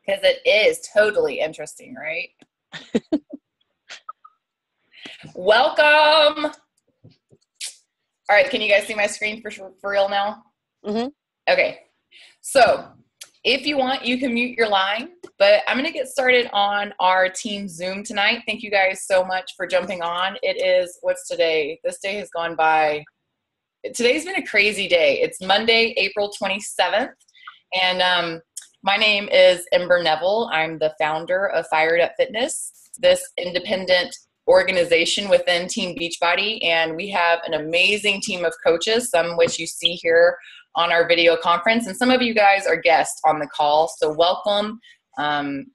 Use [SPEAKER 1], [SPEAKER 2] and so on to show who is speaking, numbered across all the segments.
[SPEAKER 1] Because it is totally interesting, right? Welcome. All right, can you guys see my screen for real now?
[SPEAKER 2] Mm-hmm.
[SPEAKER 1] Okay, so if you want, you can mute your line, but I'm going to get started on our team Zoom tonight. Thank you guys so much for jumping on. It is, what's today? This day has gone by. Today's been a crazy day. It's Monday, April 27th, and my name is Ember Neville. I'm the founder of Fired Up Fitness, this independent organization within Team Beachbody, and we have an amazing team of coaches, some of which you see here on our video conference, and some of you guys are guests on the call, so welcome.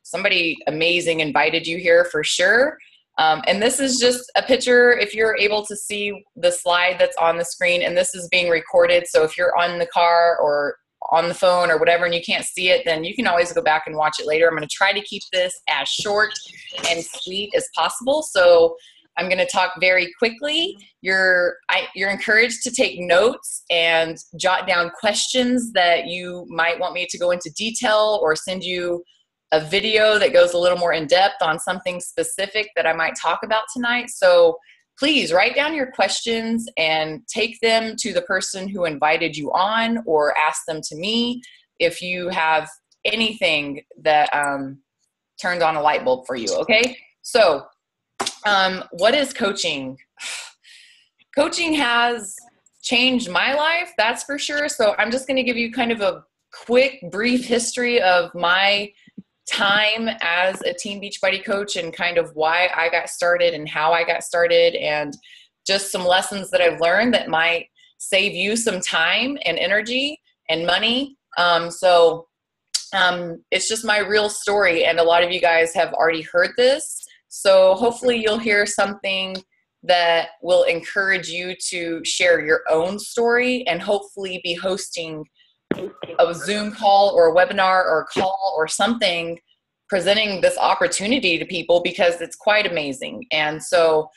[SPEAKER 1] Somebody amazing invited you here for sure. And this is just a picture, if you're able to see the slide that's on the screen, and this is being recorded, so if you're on the car or on the phone or whatever and you can't see it, then you can always go back and watch it later. I'm going to try to keep this as short and sweet as possible, so I'm going to talk very quickly. You're encouraged to take notes and jot down questions that you might want me to go into detail, or send you a video that goes a little more in depth on something specific that I might talk about tonight. So please write down your questions and take them to the person who invited you on, or ask them to me if you have anything that turned on a light bulb for you, okay? So what is coaching? Coaching has changed my life, that's for sure. So I'm just going to give you kind of a quick, brief history of my time as a Team Beachbody coach, and kind of why I got started and how I got started, and just some lessons that I've learned that might save you some time and energy and money. It's just my real story, and a lot of you guys have already heard this. So hopefully you'll hear something that will encourage you to share your own story, and hopefully be hosting a Zoom call or a webinar or a call or something, presenting this opportunity to people, because it's quite amazing. And so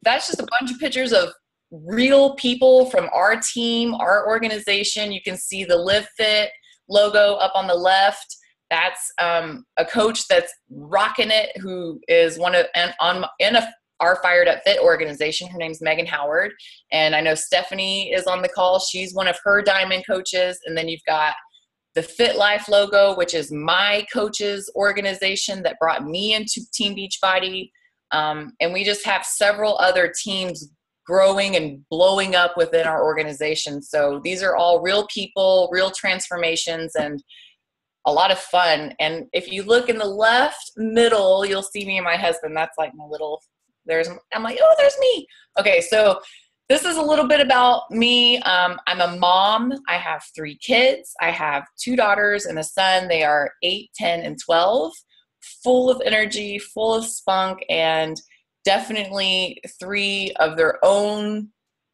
[SPEAKER 1] that's just a bunch of pictures of real people from our team, our organization. You can see the Live Fit logo up on the left. That's a coach that's rocking it, who is our Fired Up Fit organization. Her name's Megan Howard. And I know Stephanie is on the call. She's one of her diamond coaches. And then you've got the Fit Life logo, which is my coach's organization that brought me into Team Beachbody. And we just have several other teams growing and blowing up within our organization. So these are all real people, real transformations, and a lot of fun. And if you look in the left middle, you'll see me and my husband. That's like my little... I'm like, oh, there's me. Okay, so this is a little bit about me. I'm a mom. I have 3 kids. I have 2 daughters and a son. They are 8, 10, and 12, full of energy, full of spunk, and definitely 3 of their own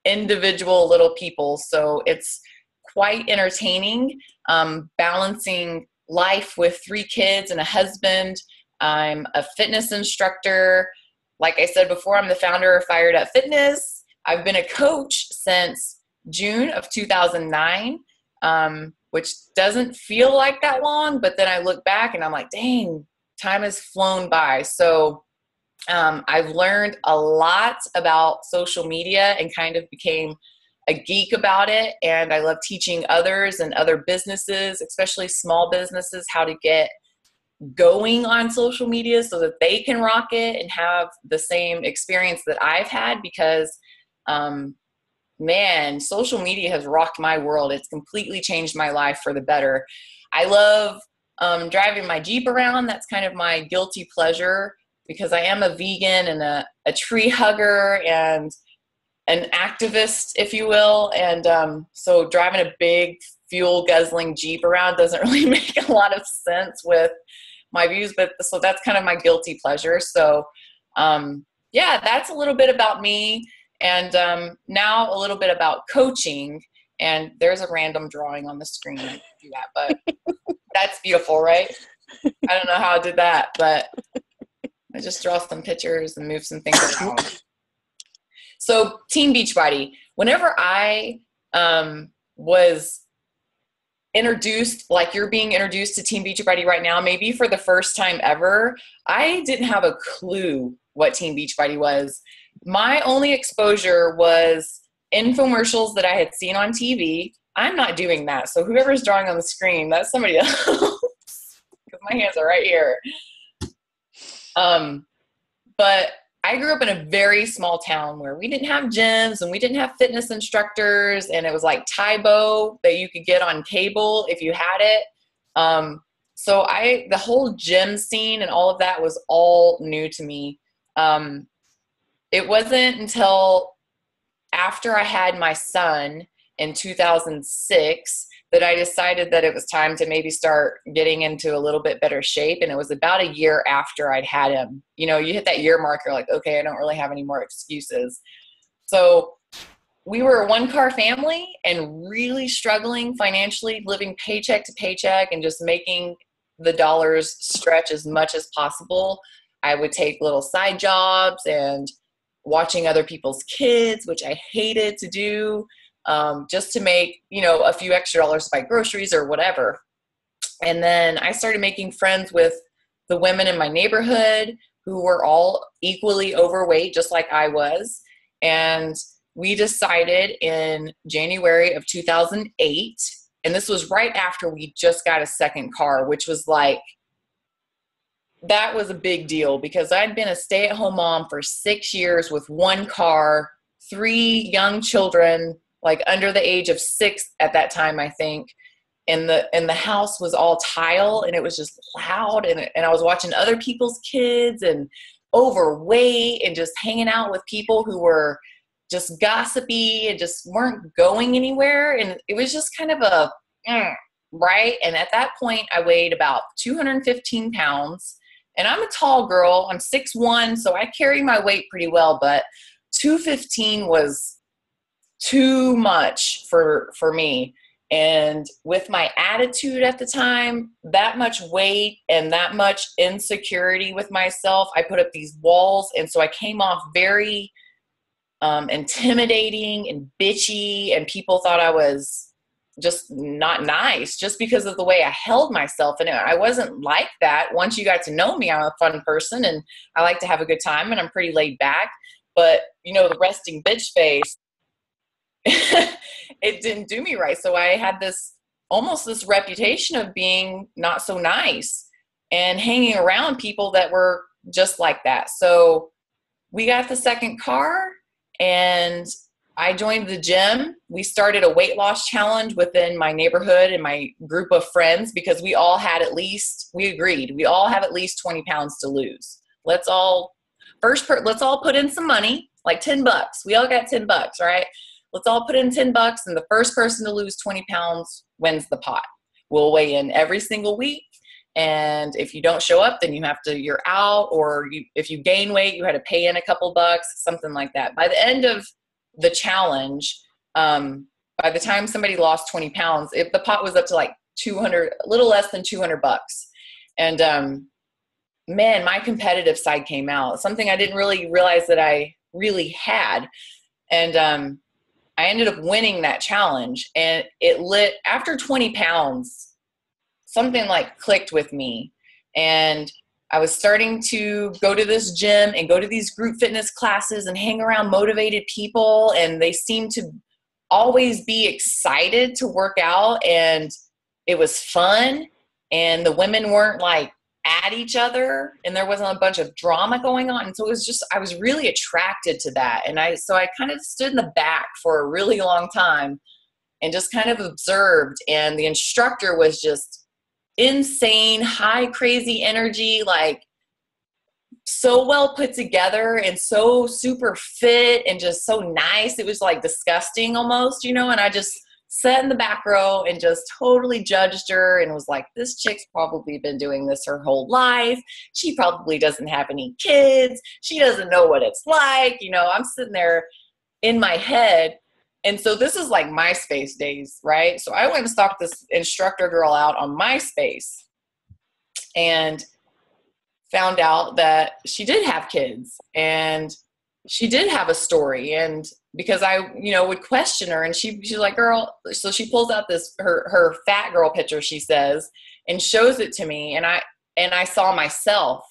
[SPEAKER 1] individual little people. So it's quite entertaining, balancing life with 3 kids and a husband. I'm a fitness instructor. Like I said before, I'm the founder of Fired Up Fitness. I've been a coach since June of 2009, which doesn't feel like that long, but then I look back and I'm like, dang, time has flown by. So I've learned a lot about social media and kind of became a geek about it. And I love teaching others and other businesses, especially small businesses, how to get going on social media so that they can rock it and have the same experience that I've had, because man, social media has rocked my world. It's completely changed my life for the better. I love driving my Jeep around. That's kind of my guilty pleasure, because I am a vegan and a tree hugger and an activist, if you will. And so driving a big fuel guzzling Jeep around doesn't really make a lot of sense with my views, but so that's kind of my guilty pleasure. So yeah, that's a little bit about me. And now a little bit about coaching. And there's a random drawing on the screen. I can do that, but that's beautiful, right? I don't know how I did that, but I just draw some pictures and move some things around. So Team Beachbody, whenever I was introduced, like you're being introduced to Team Beachbody right now, maybe for the first time ever, I didn't have a clue what Team Beachbody was. My only exposure was infomercials that I had seen on TV. I'm not doing that. So whoever's drawing on the screen, that's somebody else. Because my hands are right here. But I grew up in a very small town where we didn't have gyms and we didn't have fitness instructors, and it was like Taibo that you could get on cable if you had it. So the whole gym scene and all of that was all new to me. It wasn't until after I had my son in 2006 that I decided that it was time to maybe start getting into a little bit better shape. And it was about a year after I'd had him. You know, you hit that year mark, you're like, okay, I don't really have any more excuses. So we were a one-car family and really struggling financially, living paycheck to paycheck and just making the dollars stretch as much as possible. I would take little side jobs and watching other people's kids, which I hated to do. Just to make, you know, a few extra dollars to buy groceries or whatever. And then I started making friends with the women in my neighborhood who were all equally overweight, just like I was. And we decided in January of 2008, and this was right after we just got a second car, which was like, that was a big deal because I'd been a stay-at-home mom for 6 years with one car, 3 young children, like under the age of 6 at that time, I think. And the house was all tile and it was just loud. And I was watching other people's kids and overweight and just hanging out with people who were just gossipy and just weren't going anywhere. And it was just kind of right. And at that point I weighed about 215 pounds and I'm a tall girl. I'm 6'1", so I carry my weight pretty well, but 215 was too much for me. And with my attitude at the time, that much weight and that much insecurity with myself, I put up these walls. And so I came off very intimidating and bitchy, and people thought I was just not nice just because of the way I held myself. And I wasn't like that. Once you got to know me, I'm a fun person and I like to have a good time and I'm pretty laid back. But, you know, the resting bitch face, it didn't do me right. So I had almost this reputation of being not so nice and hanging around people that were just like that. So we got the second car and I joined the gym. We started a weight loss challenge within my neighborhood and my group of friends because we all have at least 20 pounds to lose. Let's all put in some money, like $10. We all got $10, right? Let's all put in $10 and the first person to lose 20 pounds wins the pot. We'll weigh in every single week. And if you don't show up, then you're out. Or if you gain weight, you had to pay in a couple bucks, something like that. By the end of the challenge, by the time somebody lost 20 pounds, the pot was up to like 200, a little less than $200. And man, my competitive side came out, something I didn't really realize that I really had. And I ended up winning that challenge, and after 20 pounds, something like clicked with me. And I was starting to go to this gym and go to these group fitness classes and hang around motivated people. And they seemed to always be excited to work out, and it was fun. And the women weren't like at each other and there wasn't a bunch of drama going on. And so I was really attracted to that. And I kind of stood in the back for a really long time and just kind of observed. And the instructor was just insane, high, crazy energy, like so well put together and so super fit and just so nice. It was like disgusting almost, you know, and I just sat in the back row and just totally judged her and was like, this chick's probably been doing this her whole life. She probably doesn't have any kids. She doesn't know what it's like. You know, I'm sitting there in my head. And so this is like MySpace days, right? So I went and stalked this instructor girl out on MySpace and found out that she did have kids and she did have a story. And because I, would question her, and she's like, girl, so she pulls out this, her fat girl picture, she says, and shows it to me. And I saw myself.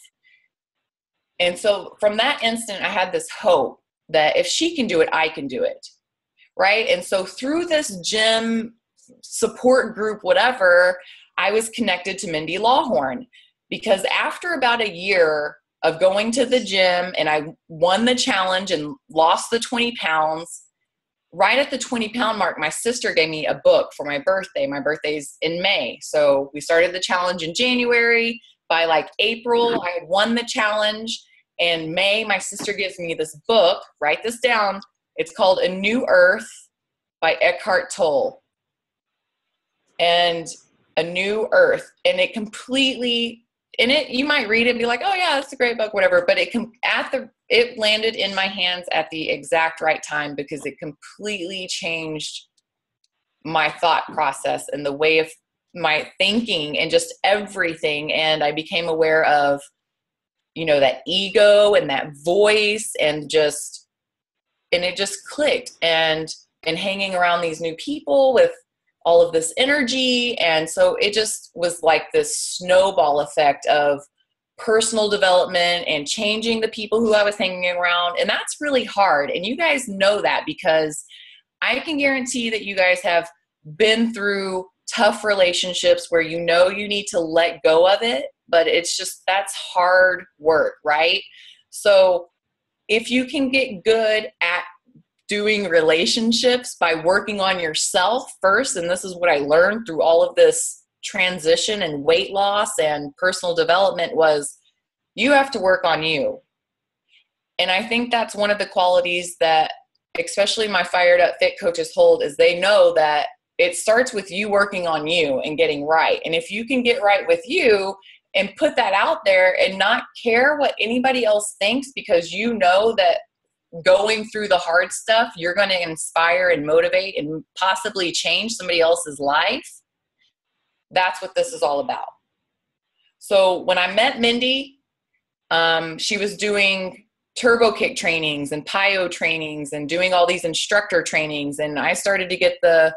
[SPEAKER 1] And so from that instant, I had this hope that if she can do it, I can do it. Right. And so through this gym support group, whatever, I was connected to Mindy Lawhorn, because after about a year of going to the gym, and I won the challenge and lost the 20 pounds, right at the 20-pound mark, my sister gave me a book for my birthday. My birthday's in May. So we started the challenge in January. By like April, I had won the challenge. And May, my sister gives me this book. Write this down. It's called A New Earth by Eckhart Tolle. And A New Earth. And it completely, in it, you might read it and be like, oh yeah, that's a great book, whatever. But it landed in my hands at the exact right time, because it completely changed my thought process and the way of my thinking and just everything. And I became aware of, that ego and that voice, and it just clicked, and hanging around these new people with all of this energy. And so it just was like this snowball effect of personal development and changing the people who I was hanging around. And that's really hard. And you guys know that, because I can guarantee that you guys have been through tough relationships where you need to let go of it, but it's just, that's hard work, right? So if you can get good at doing relationships by working on yourself first, and this is what I learned through all of this transition and weight loss and personal development, was you have to work on you. And I think that's one of the qualities that especially my Fired Up Fit coaches hold, is they know that it starts with you working on you and getting right. And if you can get right with you and put that out there and not care what anybody else thinks, because you know that going through the hard stuff, you're going to inspire and motivate and possibly change somebody else's life. That's what this is all about. So when I met Mindy, she was doing turbo kick trainings and PiYo trainings and doing all these instructor trainings. And I started to get the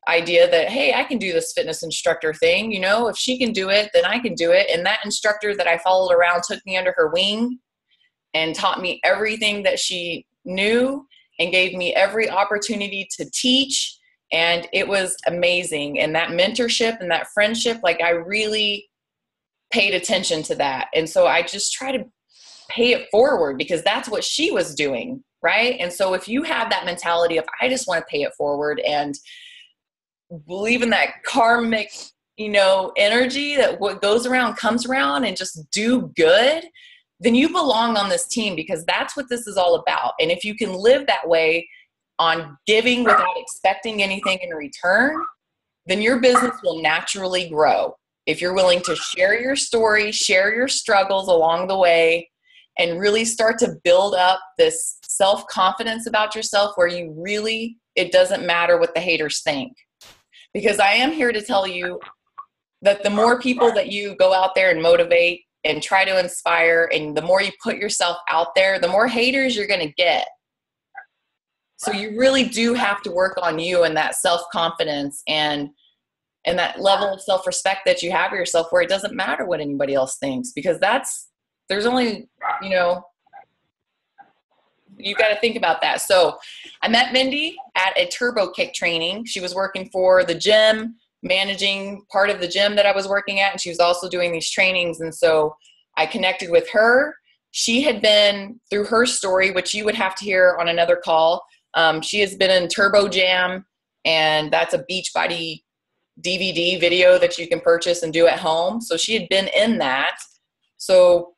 [SPEAKER 1] idea that, hey, I can do this fitness instructor thing. If she can do it, then I can do it. And that instructor that I followed around took me under her wing and taught me everything that she knew and gave me every opportunity to teach. And it was amazing. And that mentorship and that friendship, like, I really paid attention to that. And so I just try to pay it forward, because that's what she was doing, right? And so if you have that mentality of, I just want to pay it forward and believe in that karmic, energy, that what goes around comes around, and just do good, then you belong on this team, because that's what this is all about. And if you can live that way, on giving without expecting anything in return, then your business will naturally grow. If you're willing to share your story, share your struggles along the way, and really start to build up this self-confidence about yourself, where it doesn't matter what the haters think. Because I am here to tell you that the more people that you go out there and motivate and try to inspire, and the more you put yourself out there, the more haters you're going to get. So you really do have to work on you and that self-confidence and that level of self-respect that you have for yourself, where it doesn't matter what anybody else thinks, because there's only, you've got to think about that. So I met Mindy at a turbo kick training. She was working for the gym, managing part of the gym that I was working at, and she was also doing these trainings. And so I connected with her. She had been through her story, which you would have to hear on another call. She has been in Turbo Jam, and that's a Beachbody DVD video that you can purchase and do at home. So she had been in that. So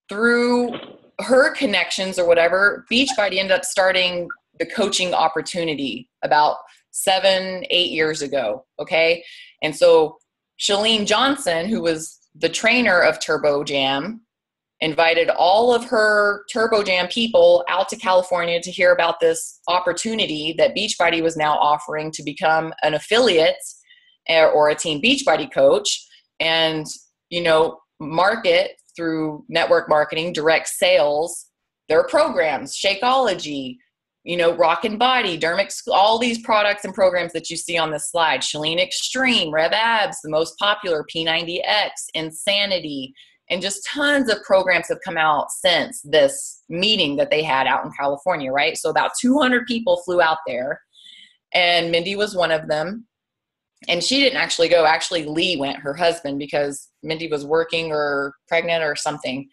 [SPEAKER 1] through her connections or whatever, Beachbody ended up starting the coaching opportunity about 7-8 years ago. Okay. And so Chalene Johnson, who was the trainer of Turbo Jam, invited all of her Turbo Jam people out to California to hear about this opportunity that Beachbody was now offering to become an affiliate or a Team Beachbody coach, and, market through network marketing, direct sales, their programs, Shakeology, Rockin' Body, Dermix, all these products and programs that you see on this slide, Chalene Extreme, Rev Abs, the most popular, P90X, Insanity, and just tons of programs have come out since this meeting that they had out in California, right? So about 200 people flew out there, and Mindy was one of them. And she didn't actually go. Actually, Lee went, her husband, because Mindy was working or pregnant or something.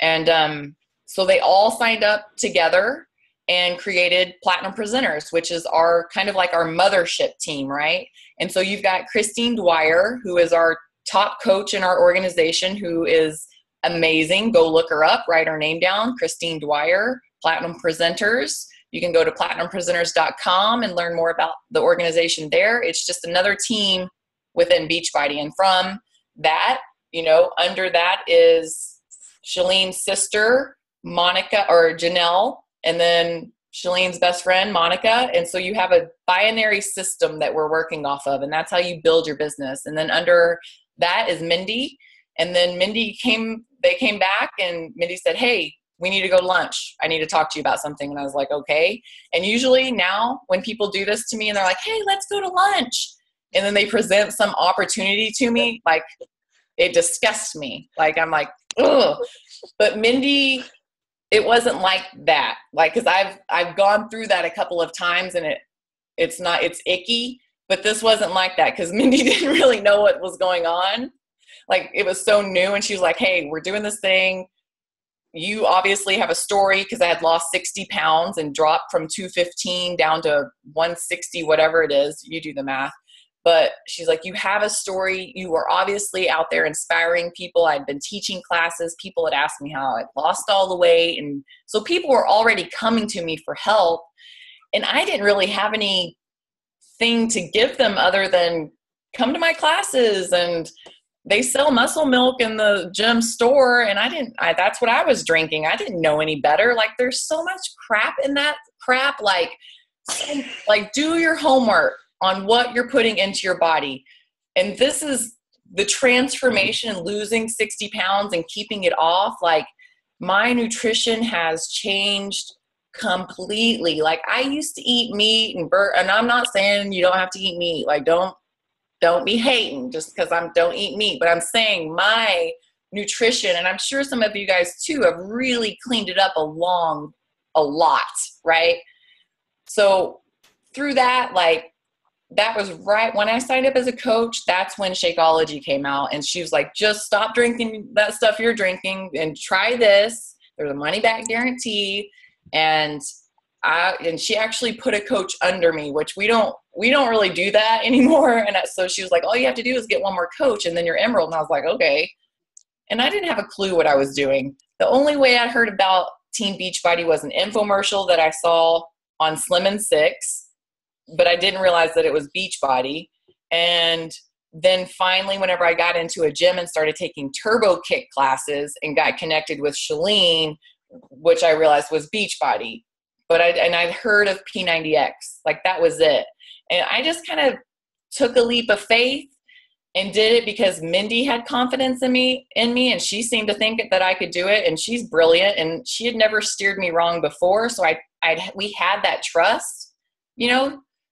[SPEAKER 1] And so they all signed up together and created Platinum Presenters, which is our kind of like our mothership team, right? And so you've got Christine Dwyer, who is our top coach in our organization, who is amazing. Go look her up, write her name down, Christine Dwyer, Platinum Presenters. You can go to platinumpresenters.com and learn more about the organization there. It's just another team within Beachbody. And from that, under that is Shalene's sister, Monica, or Janelle, and then Shalene's best friend, Monica. And so you have a binary system that we're working off of, and that's how you build your business. And then under that is Mindy. And then they came back, and Mindy said, hey, we need to go to lunch. I need to talk to you about something. And I was like, okay. And usually now when people do this to me and they're like, hey, let's go to lunch, and then they present some opportunity to me, like, it disgusts me. Like, I'm like, ugh. But Mindy, it wasn't like that. Like, cause I've gone through that a couple of times, and it's icky, but this wasn't like that. Cause Mindy didn't really know what was going on. Like, it was so new. And she was like, hey, we're doing this thing. You obviously have a story, because I had lost 60 pounds and dropped from 215 down to 160, whatever it is. You do the math. But she's like, you have a story. You were obviously out there inspiring people. I'd been teaching classes. People had asked me how I'd lost all the weight. And so people were already coming to me for help. And I didn't really have anything to give them other than come to my classes, and they sell muscle milk in the gym store. And that's what I was drinking. I didn't know any better. Like, there's so much crap in that crap. Like do your homework on what you're putting into your body. And this is the transformation, losing 60 pounds and keeping it off. Like, my nutrition has changed completely. Like, I used to eat meat and I'm not saying you don't have to eat meat. Like, don't be hating just because I don't eat meat, but I'm saying my nutrition, and I'm sure some of you guys too, have really cleaned it up a lot, right? So through that, like, that was right when I signed up as a coach. That's when Shakeology came out, and she was like, just stop drinking that stuff you're drinking and try this. There's a money back guarantee. And she actually put a coach under me, which we don't really do that anymore. And so she was like, all you have to do is get one more coach, and then you're Emerald. And I was like, okay. And I didn't have a clue what I was doing. The only way I heard about Team Beachbody was an infomercial that I saw on Slim and Six, but I didn't realize that it was Beachbody. And then finally, whenever I got into a gym and started taking Turbo Kick classes and got connected with Chalene, which I realized was Beachbody. But I'd heard of P90X, like, that was it. And I just kind of took a leap of faith and did it because Mindy had confidence in me, and she seemed to think that I could do it. And she's brilliant, and she had never steered me wrong before. So we had that trust,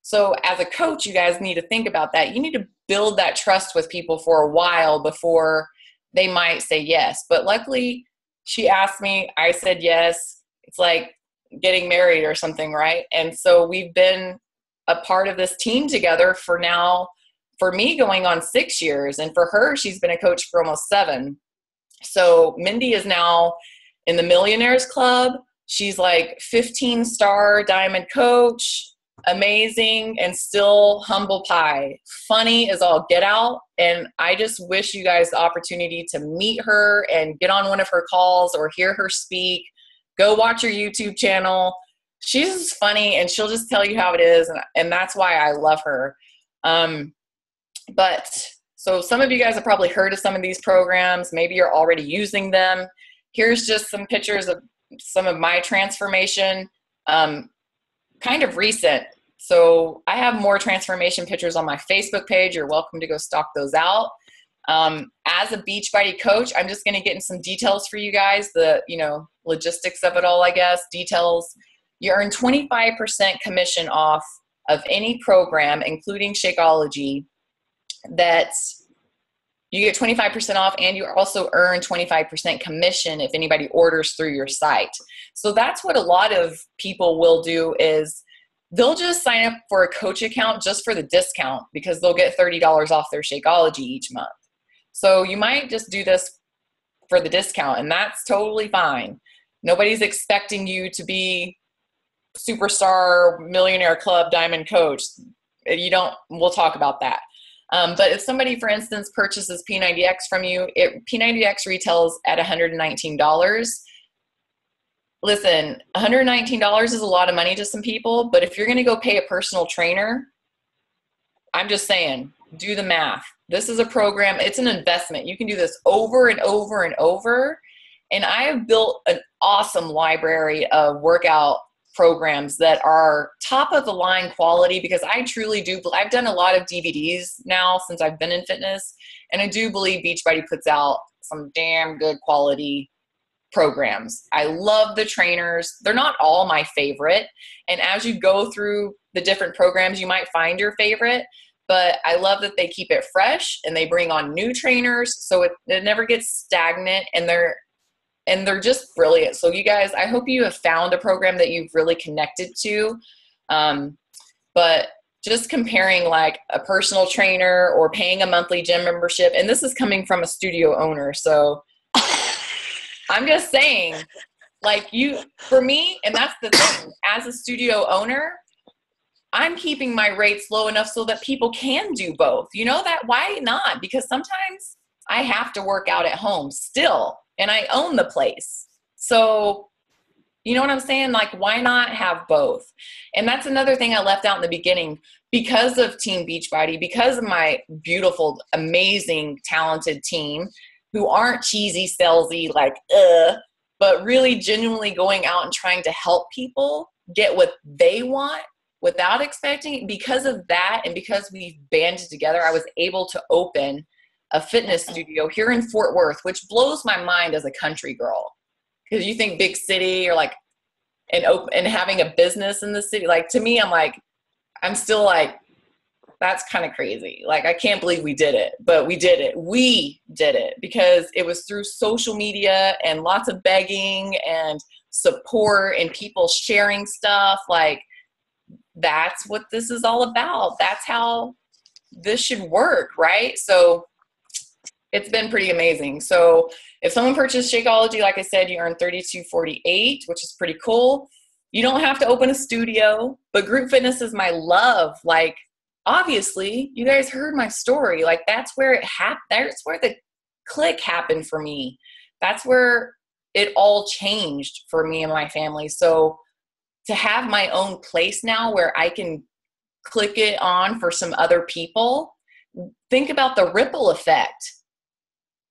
[SPEAKER 1] So as a coach, you guys need to think about that. You need to build that trust with people for a while before they might say yes. But luckily, she asked me, I said yes. It's like getting married or something, right? And so we've been a part of this team together for me going on 6 years, and for her, she's been a coach for almost 7. So Mindy is now in the Millionaires Club. She's like 15-star diamond coach, amazing, and still humble pie. Funny as all get out. And I just wish you guys the opportunity to meet her and get on one of her calls or hear her speak. Go watch her YouTube channel. She's funny, and she'll just tell you how it is. And that's why I love her. But so some of you guys have probably heard of some of these programs. Maybe you're already using them. Here's just some pictures of some of my transformation, kind of recent. So I have more transformation pictures on my Facebook page. You're welcome to go stalk those out. As a Beachbody coach, I'm just going to get in some details for you guys, the, logistics of it all, I guess, details. You earn 25% commission off of any program, including Shakeology, that you get 25% off, and you also earn 25% commission if anybody orders through your site. So that's what a lot of people will do, is they'll just sign up for a coach account just for the discount, because they'll get $30 off their Shakeology each month. So you might just do this for the discount, and that's totally fine. Nobody's expecting you to be superstar millionaire club diamond coach. We'll talk about that. But if somebody, for instance, purchases P90X from you, P90X retails at $119. Listen, $119 is a lot of money to some people, but if you're going to go pay a personal trainer, I'm just saying, do the math. This is a program. It's an investment. You can do this over and over and over. And I have built an awesome library of workout programs that are top of the line quality, because I truly do. I've done a lot of DVDs now since I've been in fitness, and I do believe Beachbody puts out some damn good quality programs. I love the trainers. They're not all my favorite. And as you go through the different programs, you might find your favorite, but I love that they keep it fresh and they bring on new trainers. So it never gets stagnant, and they're just brilliant. So you guys, I hope you have found a program that you've really connected to. But just comparing like a personal trainer or paying a monthly gym membership, and this is coming from a studio owner. So I'm just saying, like, for me, and that's the thing, as a studio owner, I'm keeping my rates low enough so that people can do both. You know that? Why not? Because sometimes I have to work out at home still, and I own the place. So, you know what I'm saying? Like, why not have both? And that's another thing I left out in the beginning. Because of Team Beachbody, because of my beautiful, amazing, talented team who aren't cheesy, salesy, like, but really genuinely going out and trying to help people get what they want without expecting. Because of that, and because we've banded together, I was able to open a fitness studio here in Fort Worth, which blows my mind as a country girl. Because you think big city, or like, and having a business in the city, like, to me, I'm still like, that's kind of crazy. Like, I can't believe we did it, but we did it. We did it because it was through social media and lots of begging and support and people sharing stuff. Like, that's what this is all about. That's how this should work, right? So it's been pretty amazing. So if someone purchased Shakeology, like I said, you earn $32.48, which is pretty cool. You don't have to open a studio, but group fitness is my love. Like, obviously, you guys heard my story. Like, that's where it happened. That's where the click happened for me. That's where it all changed for me and my family. So to have my own place now where I can click it on for some other people, think about the ripple effect.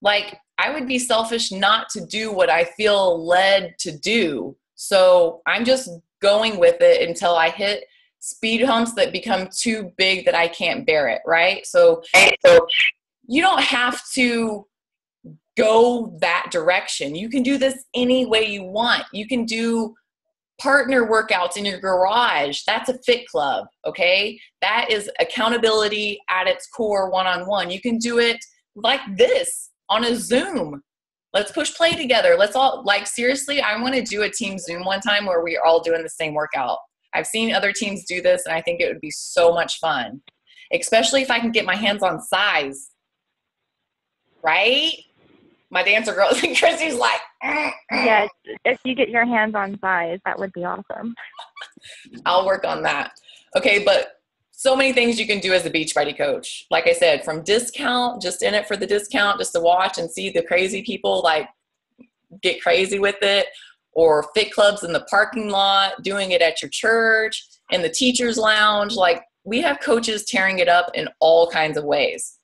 [SPEAKER 1] Like, I would be selfish not to do what I feel led to do. So I'm just going with it until I hit speed humps that become too big that I can't bear it, right? So you don't have to go that direction. You can do this any way you want. You can do partner workouts in your garage. That's a fit club, okay? That is accountability at its core, one-on-one. You can do it like this on a Zoom. Let's push play together. Let's all, like, seriously, I want to do a team Zoom one time where we're all doing the same workout. I've seen other teams do this, and I think it would be so much fun, especially if I can get my hands on size, right? My dancer girl, Chrissy's like,
[SPEAKER 2] Yes, if you get your hands on size, that would be awesome.
[SPEAKER 1] I'll work on that. Okay, but so many things you can do as a Beachbody coach. Like I said, from discount, just in it for the discount, just to watch and see the crazy people like get crazy with it, or fit clubs in the parking lot, doing it at your church, in the teacher's lounge. Like, we have coaches tearing it up in all kinds of ways.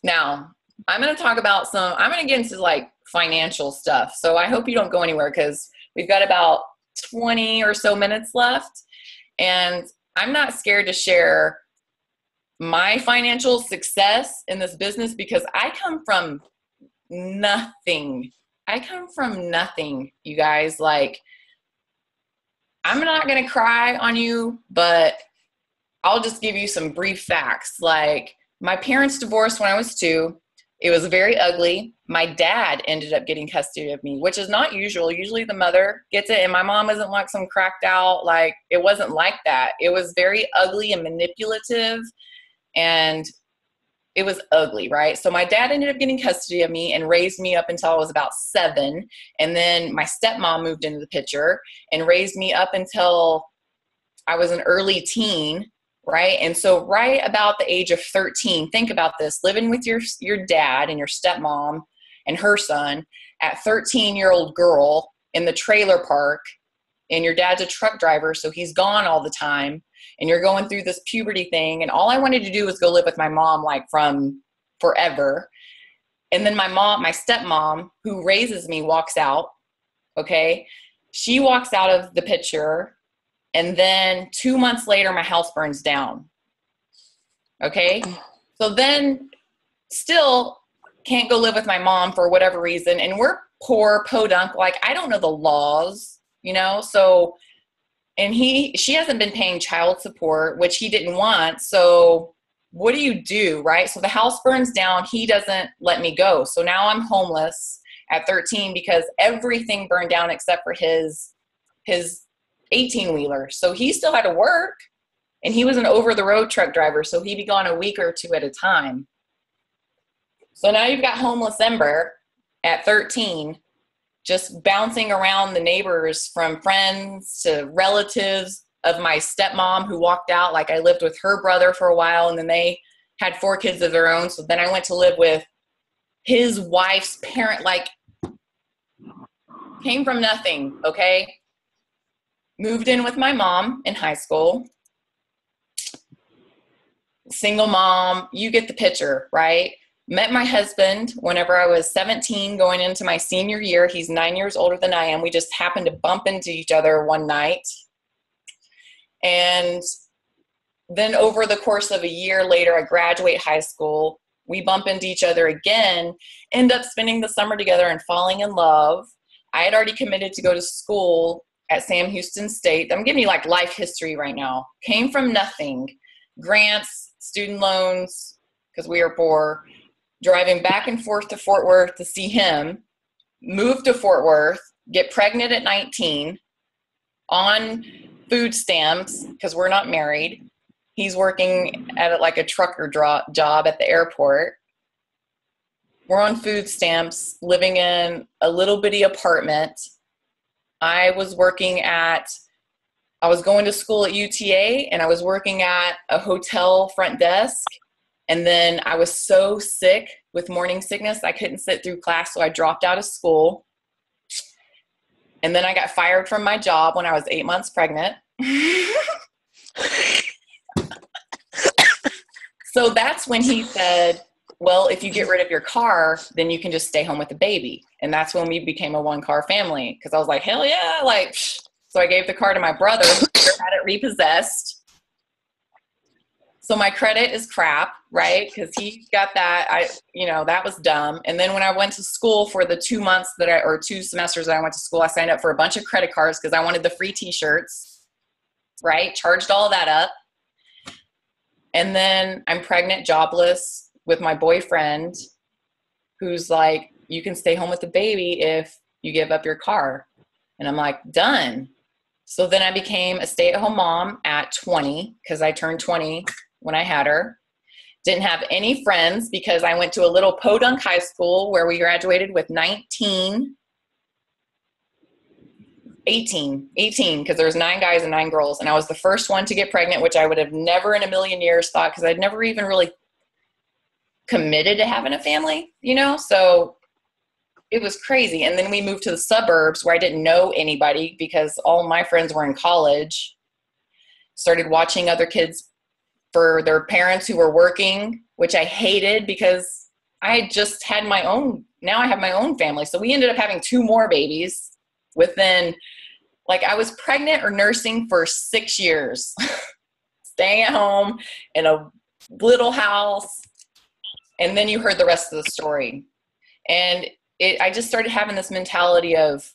[SPEAKER 1] Now, I'm going to talk about I'm going to get into like financial stuff. So I hope you don't go anywhere, because we've got about 20 or so minutes left. And I'm not scared to share my financial success in this business, because I come from nothing I come from nothing, you guys. Like, I'm not going to cry on you, but I'll just give you some brief facts. Like, my parents divorced when I was 2. It was very ugly. My dad ended up getting custody of me, which is not usual. Usually the mother gets it, and my mom isn't like some cracked out, like, it wasn't like that. It was very ugly and manipulative, and it was ugly, right? So my dad ended up getting custody of me and raised me up until I was about 7. And then my stepmom moved into the picture and raised me up until I was an early teen, right? And so right about the age of 13, think about this, living with your dad and your stepmom and her son, at 13-year-old girl in the trailer park, and your dad's a truck driver, so he's gone all the time, and you're going through this puberty thing, and all I wanted to do was go live with my mom, like, from forever. And then my stepmom, who raises me, walks out, okay? She walks out of the picture, and then 2 months later, my house burns down, okay? So then still can't go live with my mom for whatever reason, and we're poor, podunk, like, I don't know the laws, you know? So, and she hasn't been paying child support, which he didn't want. So what do you do, right? So the house burns down. He doesn't let me go. So now I'm homeless at 13 because everything burned down except for his 18-wheeler. So he still had to work, and he was an over-the-road truck driver. So he'd be gone a week or 2 at a time. So now you've got homeless Ember at 13, just bouncing around the neighbors, from friends to relatives of my stepmom who walked out. Like, I lived with her brother for a while, and then they had 4 kids of their own. So then I went to live with his wife's parent, like, came from nothing, okay? Moved in with my mom in high school. Single mom, you get the picture, right? Met my husband whenever I was 17, going into my senior year. He's 9 years older than I am. We just happened to bump into each other one night. And then over the course of a year later, I graduate high school. We bump into each other again, end up spending the summer together and falling in love. I had already committed to go to school at Sam Houston State. I'm giving you like life history right now. Came from nothing. Grants, student loans, because we are poor. Driving back and forth to Fort Worth to see him, move to Fort Worth, get pregnant at 19, on food stamps because we're not married. He's working at like a trucker job at the airport. We're on food stamps, living in a little bitty apartment. I was going to school at UTA, and I was working at a hotel front desk. And then I was so sick with morning sickness, I couldn't sit through class, so I dropped out of school. And then I got fired from my job when I was 8 months pregnant. So that's when he said, well, if you get rid of your car, then you can just stay home with the baby. And that's when we became a 1-car family, because I was like, hell yeah. Like, so I gave the car to my brother, who had it repossessed. So my credit is crap, right? Because he got that. That was dumb. And then when I went to school for the 2 months 2 semesters that I went to school, I signed up for a bunch of credit cards because I wanted the free t-shirts, right? Charged all of that up. And then I'm pregnant, jobless, with my boyfriend, who's like, you can stay home with the baby if you give up your car. And I'm like, done. So then I became a stay-at-home mom at 20, because I turned 20 when I had her. Didn't have any friends because I went to a little podunk high school where we graduated with 18, because there was 9 guys and 9 girls. And I was the first one to get pregnant, which I would have never in a million years thought, because I'd never even really committed to having a family, So it was crazy. And then we moved to the suburbs where I didn't know anybody because all my friends were in college. Started watching other kids for their parents who were working, which I hated because I had just had my own. Now I have my own family. So we ended up having 2 more babies within, like, I was pregnant or nursing for 6 years, staying at home in a little house. And then you heard the rest of the story. And I just started having this mentality of,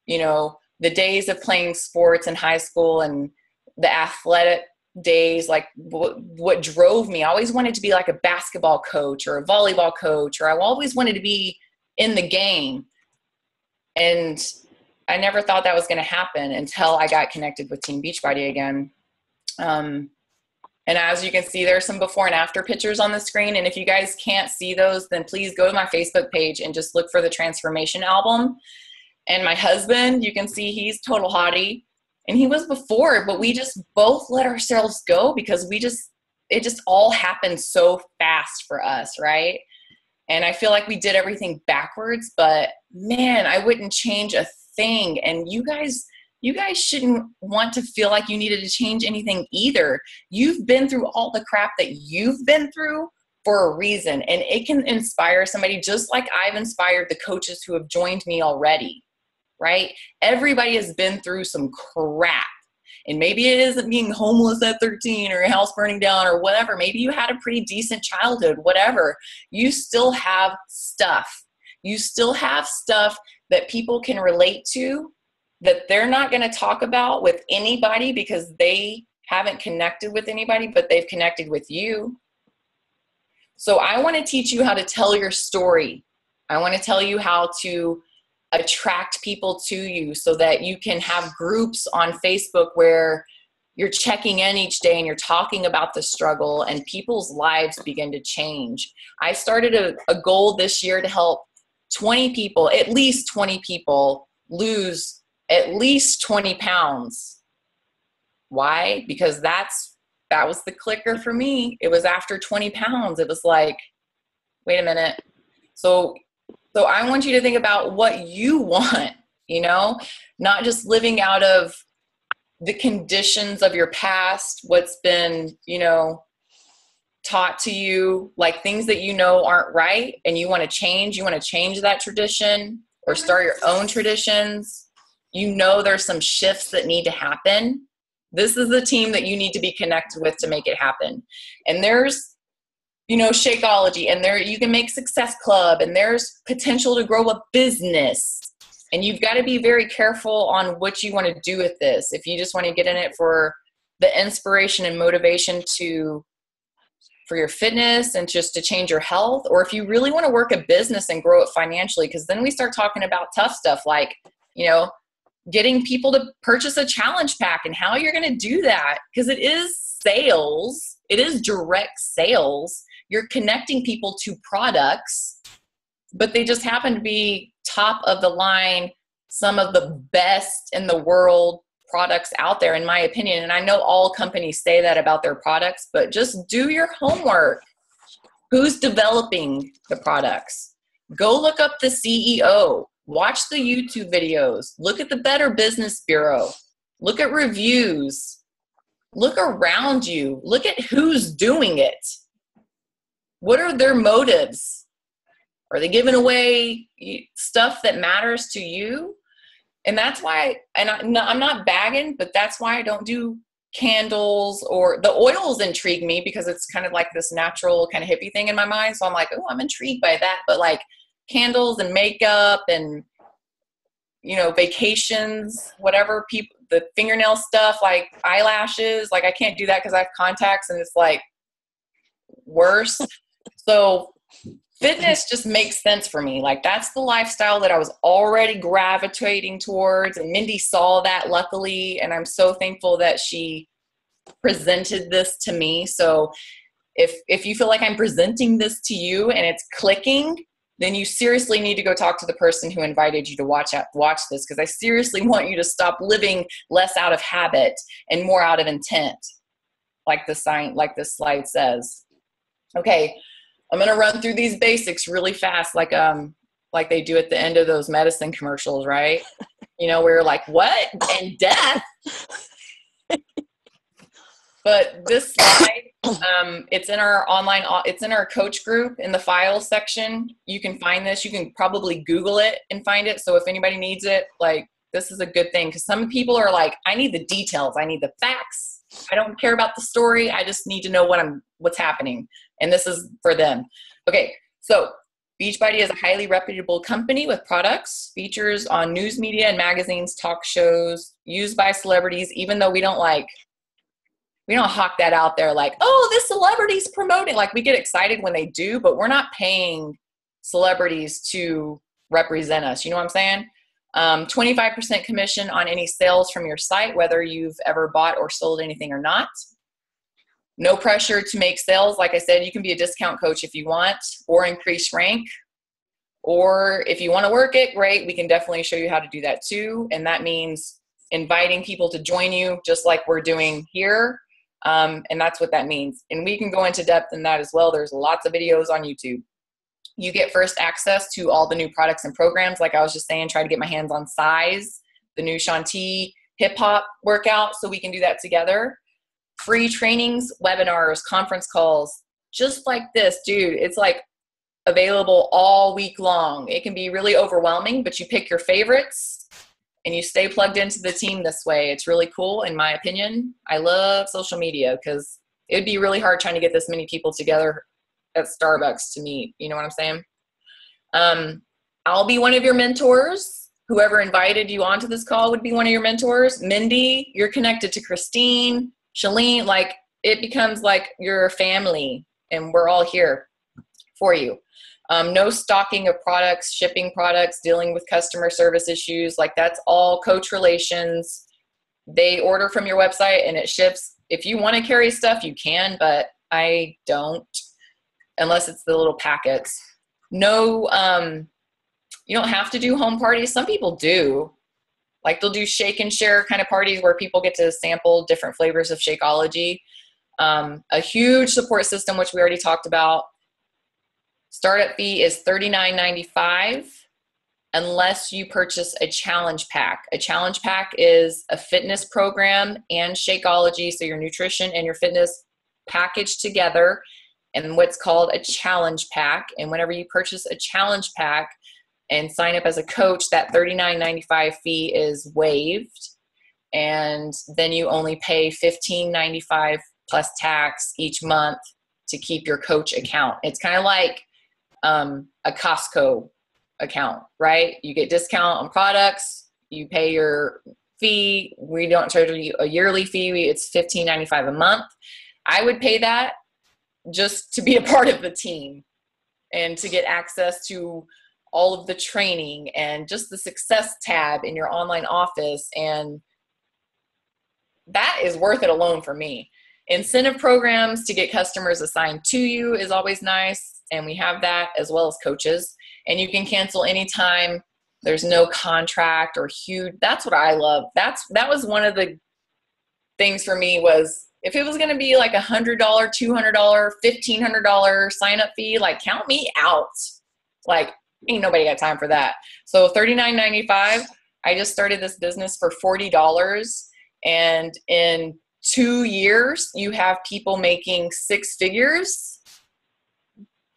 [SPEAKER 1] you know, the days of playing sports in high school and the athletic days, like what drove me. I always wanted to be like a basketball coach or a volleyball coach, or I always wanted to be in the game. And I never thought that was going to happen until I got connected with Team Beachbody again. And as you can see, there's some before and after pictures on the screen. And if you guys can't see those, then please go to my Facebook page and just look for the Transformation album. And my husband, you can see he's total hottie. And he was before, but we just both let ourselves go because it just all happened so fast for us, right? And I feel like we did everything backwards, but man, I wouldn't change a thing. And you guys shouldn't want to feel like you needed to change anything either. You've been through all the crap that you've been through for a reason, and it can inspire somebody just like I've inspired the coaches who have joined me already, right? Everybody has been through some crap, and maybe it isn't being homeless at 13 or a house burning down or whatever. Maybe you had a pretty decent childhood, whatever. You still have stuff. You still have stuff that people can relate to, that they're not going to talk about with anybody because they haven't connected with anybody, but they've connected with you. So I want to teach you how to tell your story. I want to tell you how to attract people to you so that you can have groups on Facebook where you're checking in each day and you're talking about the struggle and people's lives begin to change. I started a goal this year to help 20 people, at least 20 people, lose at least 20 pounds. Why? Because that was the clicker for me. It was after 20 pounds. It was like, wait a minute. So I want you to think about what you want, you know, not just living out of the conditions of your past, what's been, you know, taught to you, like things that you know aren't right and you want to change that tradition or start your own traditions. You know, there's some shifts that need to happen. This is the team that you need to be connected with to make it happen. And there's, you know, Shakeology, and there you can make Success Club, and there's potential to grow a business. And you've got to be very careful on what you want to do with this. If you just want to get in it for the inspiration and motivation for your fitness and just to change your health, or if you really want to work a business and grow it financially, because then we start talking about tough stuff like, you know, getting people to purchase a challenge pack and how you're going to do that. Because it is sales. It is direct sales. You're connecting people to products, but they just happen to be top of the line, some of the best in the world products out there, in my opinion. And I know all companies say that about their products, but just do your homework. Who's developing the products? Go look up the CEO. Watch the YouTube videos. Look at the Better Business Bureau. Look at reviews. Look around you. Look at who's doing it. What are their motives? Are they giving away stuff that matters to you? And that's why, I'm not bagging, but that's why I don't do candles, or the oils intrigue me because it's kind of like this natural kind of hippie thing in my mind. So I'm like, oh, I'm intrigued by that. But like candles and makeup and, you know, vacations, whatever, people, the fingernail stuff, like eyelashes, like I can't do that because I have contacts and it's like worse. So fitness just makes sense for me. Like that's the lifestyle that I was already gravitating towards. And Mindy saw that, luckily. And I'm so thankful that she presented this to me. So if you feel like I'm presenting this to you and it's clicking, then you seriously need to go talk to the person who invited you to watch this. Because I seriously want you to stop living less out of habit and more out of intent, like the slide says. Okay. I'm going to run through these basics really fast, like they do at the end of those medicine commercials, right? You know, where you're like, what? And death? But this slide, it's in our coach group in the files section. You can find this. You can probably Google it and find it. So if anybody needs it, like, this is a good thing. Because some people are like, I need the details. I need the facts. I don't care about the story. I just need to know what's happening. And this is for them. Okay, so Beachbody is a highly reputable company with products, features on news media and magazines, talk shows, used by celebrities, even though we don't hawk that out there like, oh, this celebrity's promoting. Like, we get excited when they do, but we're not paying celebrities to represent us. You know what I'm saying? 25% commission on any sales from your site, whether you've ever bought or sold anything or not. No pressure to make sales. Like I said, you can be a discount coach if you want, or increase rank. Or if you want to work it, great. We can definitely show you how to do that too. And that means inviting people to join you, just like we're doing here. And that's what that means. And we can go into depth in that as well. There's lots of videos on YouTube. You get first access to all the new products and programs. Like I was just saying, try to get my hands on Size, the new Shanti hip hop workout, so we can do that together. Free trainings, webinars, conference calls, just like this, dude. It's like available all week long. It can be really overwhelming, but you pick your favorites and you stay plugged into the team this way. It's really cool, in my opinion. I love social media because it'd be really hard trying to get this many people together at Starbucks to meet. You know what I'm saying? I'll be one of your mentors. Whoever invited you onto this call would be one of your mentors. Mindy, you're connected to Christine, Shalene. Like, it becomes like your family, and we're all here for you. No stocking of products, shipping products, dealing with customer service issues. Like, that's all Coach Relations. They order from your website and it ships. If you want to carry stuff, you can, but I don't, unless it's the little packets. No, you don't have to do home parties. Some people do. Like, they'll do shake and share kind of parties where people get to sample different flavors of Shakeology. A huge support system, which we already talked about. Startup fee is $39.95 unless you purchase a challenge pack. A challenge pack is a fitness program and Shakeology, so your nutrition and your fitness packaged together, and what's called a challenge pack. And whenever you purchase a challenge pack and sign up as a coach, that $39.95 fee is waived, and then you only pay $15.95 plus tax each month to keep your coach account. It's kind of like a Costco account, right? You get discount on products, you pay your fee. We don't charge you a yearly fee. It's $15.95 a month. I would pay that just to be a part of the team and to get access to all of the training and just the success tab in your online office. And that is worth it alone for me. Incentive programs to get customers assigned to you is always nice. And we have that, as well as coaches. And you can cancel anytime. There's no contract or huge. That's what I love. That was one of the things for me, was if it was going to be like $100, $200, $1,500 sign up fee, like, count me out. Like, ain't nobody got time for that. So $39.95. I just started this business for $40. And in 2 years, you have people making six figures.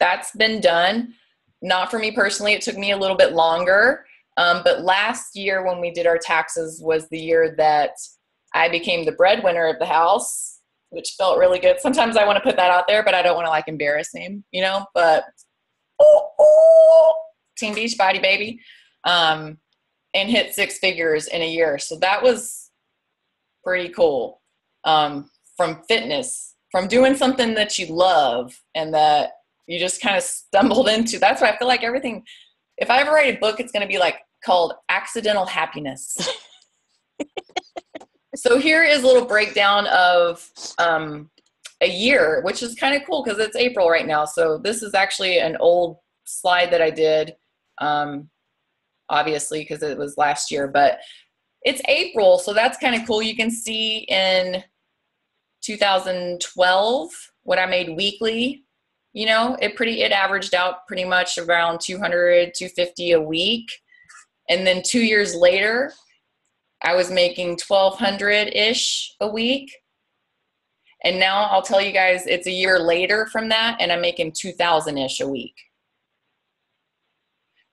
[SPEAKER 1] That's been done. Not for me personally. It took me a little bit longer. But last year when we did our taxes was the year that I became the breadwinner of the house, which felt really good. Sometimes I want to put that out there, but I don't want to like embarrass him, you know, but Team Beachbody, baby. And hit six figures in a year. So that was pretty cool. From fitness, from doing something that you love and that you just kind of stumbled into. That's why I feel like everything, if I ever write a book, it's going to be like called Accidental Happiness. So here is a little breakdown of a year, which is kind of cool because it's April right now. So this is actually an old slide that I did, obviously, because it was last year, but it's April. So that's kind of cool. You can see in 2012 what I made weekly. You know, it averaged out pretty much around 200, 250 a week. And then 2 years later, I was making 1,200-ish a week. And now I'll tell you guys, it's a year later from that, and I'm making 2,000-ish a week.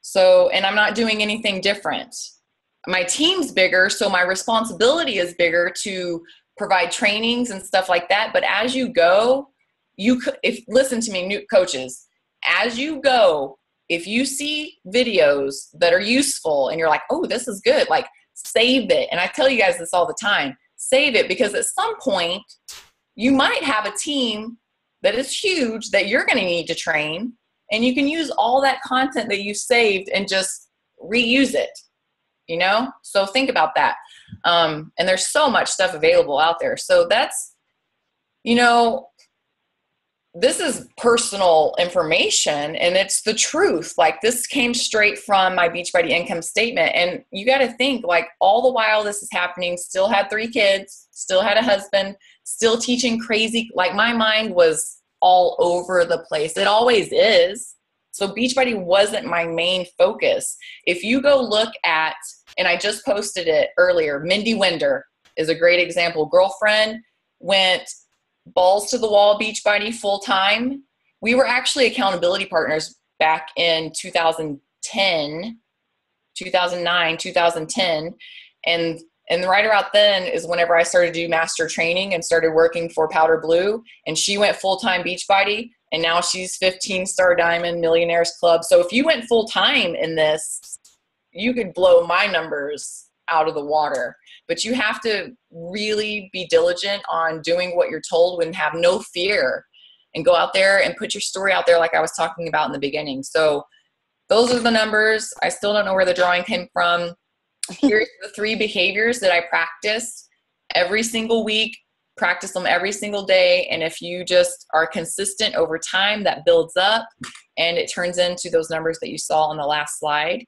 [SPEAKER 1] So, and I'm not doing anything different. My team's bigger, so my responsibility is bigger to provide trainings and stuff like that. But as you go, listen to me, new coaches, as you go, if you see videos that are useful and you're like, oh, this is good, like save it. And I tell you guys this all the time, save it, because at some point you might have a team that is huge that you're going to need to train, and you can use all that content that you saved and just reuse it, you know? So think about that. And there's so much stuff available out there. So that's, you know, this is personal information and it's the truth. Like, this came straight from my Beachbody income statement. And you got to think, like, all the while this is happening, still had 3 kids, still had a husband, still teaching crazy. Like, my mind was all over the place. It always is. So Beachbody wasn't my main focus. If you go look at, and I just posted it earlier, Mindy Winder is a great example. Girlfriend went balls to the wall Beachbody full time. We were actually accountability partners back in 2010, 2009, 2010. And right around then is whenever I started to do master training and started working for Powder Blue. And she went full-time Beachbody, and now she's 15-star Diamond Millionaires Club. So if you went full-time in this, you could blow my numbers out of the water. But you have to really be diligent on doing what you're told and have no fear, and go out there and put your story out there like I was talking about in the beginning. So those are the numbers. I still don't know where the drawing came from. Here's the 3 behaviors that I practice every single week, practice them every single day. And if you just are consistent over time, that builds up and it turns into those numbers that you saw on the last slide.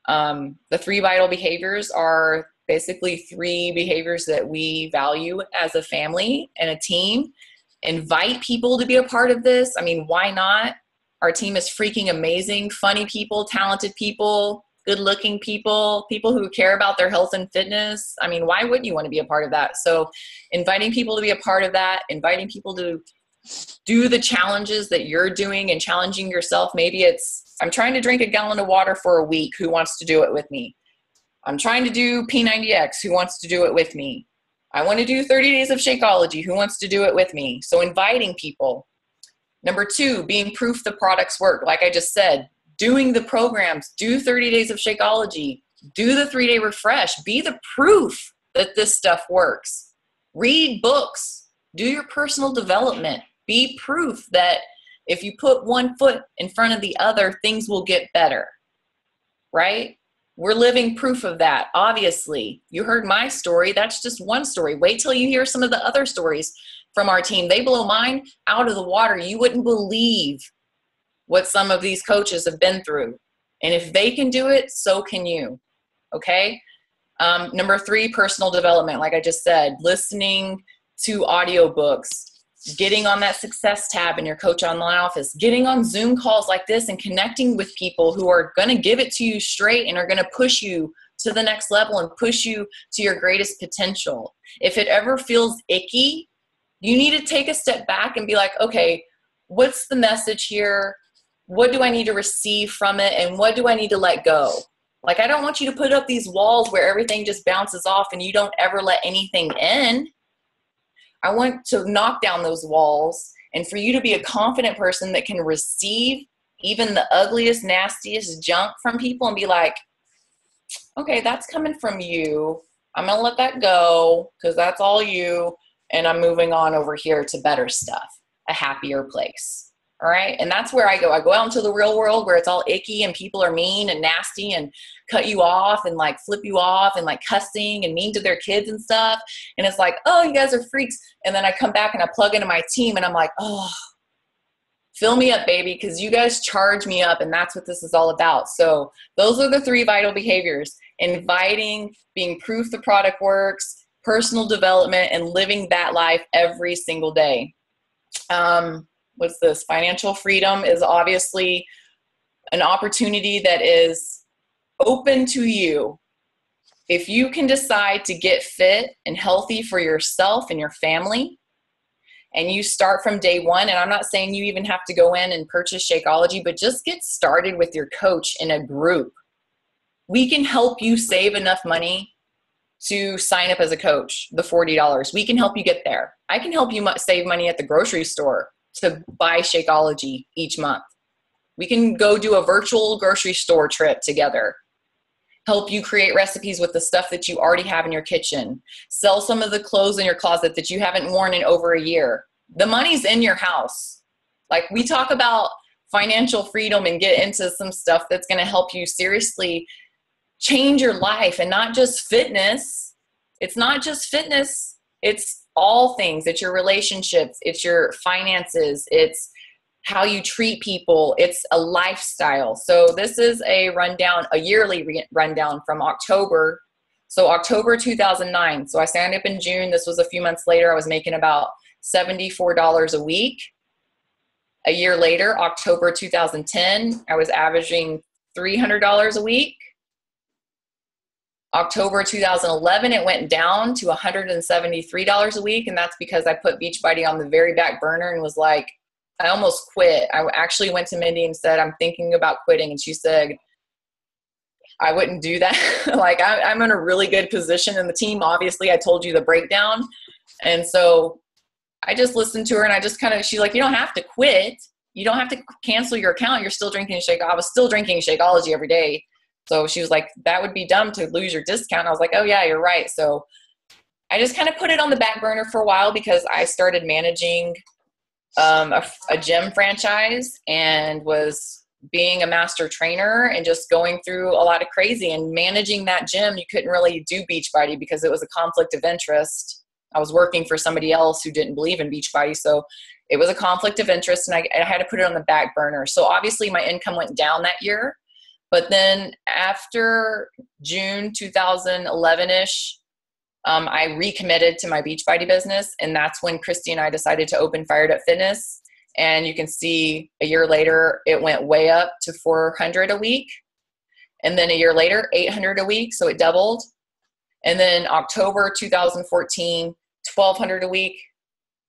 [SPEAKER 1] The 3 vital behaviors are basically 3 behaviors that we value as a family and a team. Invite people to be a part of this. I mean, why not? Our team is freaking amazing, funny people, talented people, good-looking people, people who care about their health and fitness. I mean, why wouldn't you want to be a part of that? So inviting people to be a part of that, inviting people to do the challenges that you're doing and challenging yourself. Maybe it's, I'm trying to drink a gallon of water for a week. Who wants to do it with me? I'm trying to do P90X. Who wants to do it with me? I want to do 30 days of Shakeology. Who wants to do it with me? So inviting people. Number 2, being proof the products work. Like I just said, doing the programs, do 30 days of Shakeology, do the 3-day refresh, be the proof that this stuff works. Read books, do your personal development, be proof that if you put one foot in front of the other, things will get better, right? We're living proof of that. Obviously, you heard my story. That's just one story. Wait till you hear some of the other stories from our team. They blow mine out of the water. You wouldn't believe what some of these coaches have been through. And if they can do it, so can you. Okay. Number 3, personal development. Like I just said, listening to audiobooks, getting on that success tab in your Coach Online office, getting on Zoom calls like this and connecting with people who are going to give it to you straight and are going to push you to the next level and push you to your greatest potential. If it ever feels icky, you need to take a step back and be like, okay, what's the message here? What do I need to receive from it? And what do I need to let go? Like, I don't want you to put up these walls where everything just bounces off and you don't ever let anything in. I want to knock down those walls and for you to be a confident person that can receive even the ugliest, nastiest junk from people and be like, okay, that's coming from you. I'm going to let that go because that's all you. And I'm moving on over here to better stuff, a happier place. All right. And that's where I go. I go out into the real world where it's all icky and people are mean and nasty and cut you off and like flip you off and like cussing and mean to their kids and stuff. And it's like, oh, you guys are freaks. And then I come back and I plug into my team and I'm like, oh, fill me up, baby, because you guys charge me up. And that's what this is all about. So those are the 3 vital behaviors: inviting, being proof the product works, personal development, and living that life every single day. What's this? Financial freedom is obviously an opportunity that is open to you. If you can decide to get fit and healthy for yourself and your family, and you start from day 1, and I'm not saying you even have to go in and purchase Shakeology, but just get started with your coach in a group. We can help you save enough money to sign up as a coach, the $40. We can help you get there. I can help you save money at the grocery store to buy Shakeology each month. We can go do a virtual grocery store trip together. Help you create recipes with the stuff that you already have in your kitchen. Sell some of the clothes in your closet that you haven't worn in over a year. The money's in your house. Like, we talk about financial freedom and get into some stuff that's going to help you seriously change your life, and not just fitness. It's not just fitness. It's all things. It's your relationships. It's your finances. It's how you treat people. It's a lifestyle. So this is a rundown, a yearly rundown from October. So October 2009. So I signed up in June. This was a few months later. I was making about $74 a week. A year later, October 2010, I was averaging $300 a week. October 2011, it went down to $173 a week. And that's because I put Beachbody on the very back burner and was like, I almost quit. I actually went to Mindy and said, I'm thinking about quitting. And she said, I wouldn't do that. Like, I'm in a really good position in the team. Obviously, I told you the breakdown. And so I just listened to her, and I just she's like, you don't have to quit. You don't have to cancel your account. You're still drinking Shakeology. I was still drinking Shakeology every day. So she was like, that would be dumb to lose your discount. I was like, oh yeah, you're right. So I just kind of put it on the back burner for a while, because I started managing a gym franchise and was being a master trainer and just going through a lot of crazy. And managing that gym, you couldn't really do Beachbody because it was a conflict of interest. I was working for somebody else who didn't believe in Beachbody. So it was a conflict of interest, and I had to put it on the back burner. So obviously my income went down that year. But then after June 2011-ish, I recommitted to my Beachbody business. And that's when Christy and I decided to open Fired Up Fitness. And you can see a year later, it went way up to $400 a week. And then a year later, $800 a week. So it doubled. And then October 2014, $1,200 a week.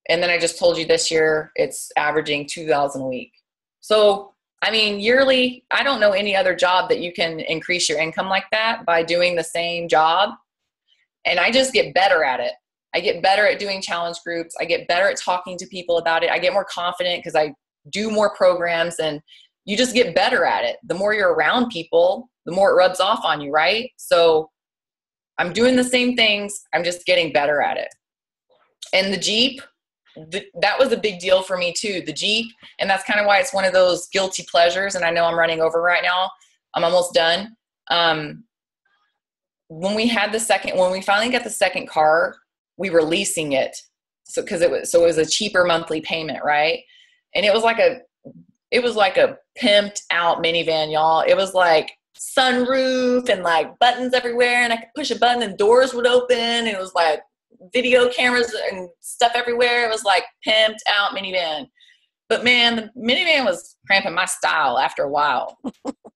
[SPEAKER 1] And then I just told you this year, it's averaging $2,000 a week. So, I mean, yearly, I don't know any other job that you can increase your income like that by doing the same job. And I just get better at it. I get better at doing challenge groups. I get better at talking to people about it. I get more confident because I do more programs, and you just get better at it. The more you're around people, the more it rubs off on you, right? So I'm doing the same things. I'm just getting better at it. And the Jeep, that was a big deal for me too, the Jeep. And that's kind of why it's one of those guilty pleasures. And I know I'm running over right now. I'm almost done. When we finally got the second car, we were leasing it. So, cause it was a cheaper monthly payment. Right. And it was like a pimped out minivan, y'all. It was like sunroof and like buttons everywhere. And I could push a button and doors would open. And it was like video cameras and stuff everywhere. It was like pimped out minivan. But man, the minivan was cramping my style after a while.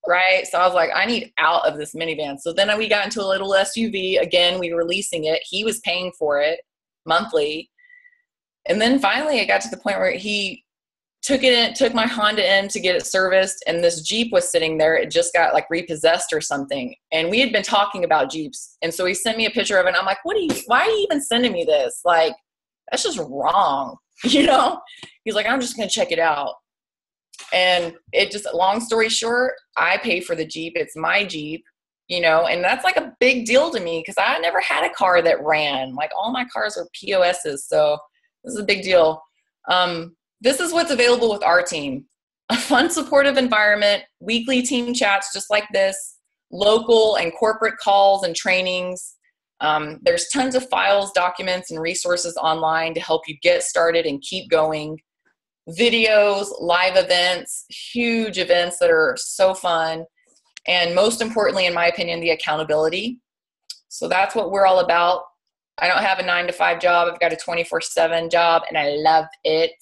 [SPEAKER 1] Right? So I was like, I need out of this minivan. So then we got into a little SUV. Again, we were leasing it. He was paying for it monthly. And then finally it got to the point where he took my Honda in to get it serviced. And this Jeep was sitting there. It just got like repossessed or something. And we had been talking about Jeeps. And so he sent me a picture of it. And I'm like, why are you even sending me this? Like, that's just wrong. You know? He's like, I'm just going to check it out. And it just, long story short, I pay for the Jeep. It's my Jeep, you know, and that's like a big deal to me because I never had a car that ran. Like, all my cars are POSs. So this is a big deal. This is what's available with our team. A fun, supportive environment, weekly team chats just like this, local and corporate calls and trainings. There's tons of files, documents, and resources online to help you get started and keep going. Videos, live events, huge events that are so fun. And most importantly, in my opinion, the accountability. So that's what we're all about. I don't have a 9-to-5 job. I've got a 24/7 job, and I love it.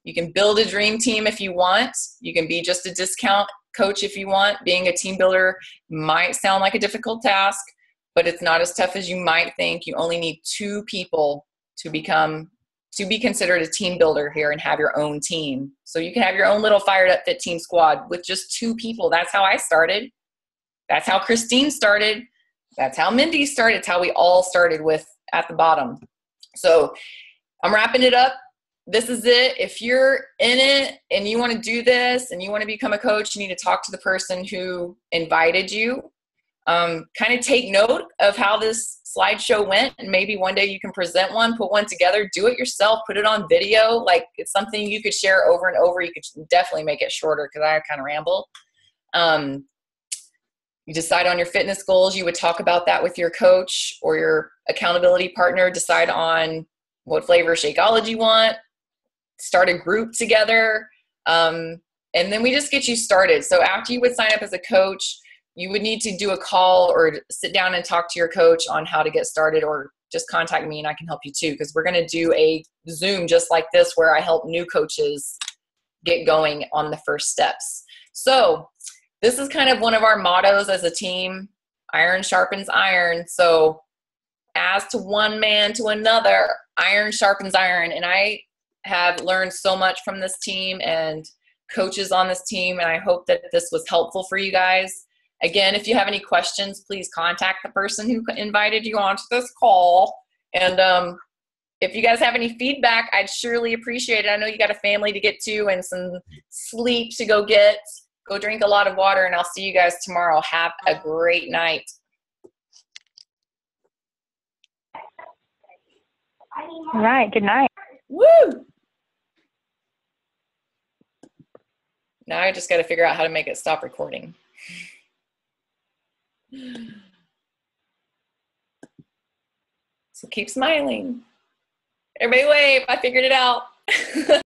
[SPEAKER 1] You can build a dream team if you want. You can be just a discount coach if you want. Being a team builder might sound like a difficult task, but it's not as tough as you might think. You only need 2 people to be considered a team builder here and have your own team. So you can have your own little Fired Up Fit Team squad with just 2 people. That's how I started. That's how Christine started. That's how Mindy started. It's how we all started with at the bottom. So I'm wrapping it up. this is it. If you're in it and you want to do this and you want to become a coach, you need to talk to the person who invited you. Kind of take note of how this slideshow went, and maybe one day you can present one, put one together, do it yourself, put it on video. Like, it's something you could share over and over. You could definitely make it shorter because I kind of ramble. You decide on your fitness goals. You would talk about that with your coach or your accountability partner. Decide on what flavor Shakeology you want. Start a group together. And then we just get you started. So after you would sign up as a coach, you would need to do a call or sit down and talk to your coach on how to get started, or just contact me and I can help you too, because we're going to do a Zoom just like this where I help new coaches get going on the first steps. So this is kind of one of our mottos as a team: iron sharpens iron. So as to one man to another, iron sharpens iron. And I have learned so much from this team and coaches on this team, and I hope that this was helpful for you guys. Again, if you have any questions, please contact the person who invited you onto this call. And if you guys have any feedback, I'd surely appreciate it. I know you got a family to get to and some sleep to go get. Go drink a lot of water, and I'll see you guys tomorrow. Have a great night.
[SPEAKER 2] All right. Good night.
[SPEAKER 1] Woo! Now I just got to figure out how to make it stop recording. So keep smiling. Everybody wave. I figured it out.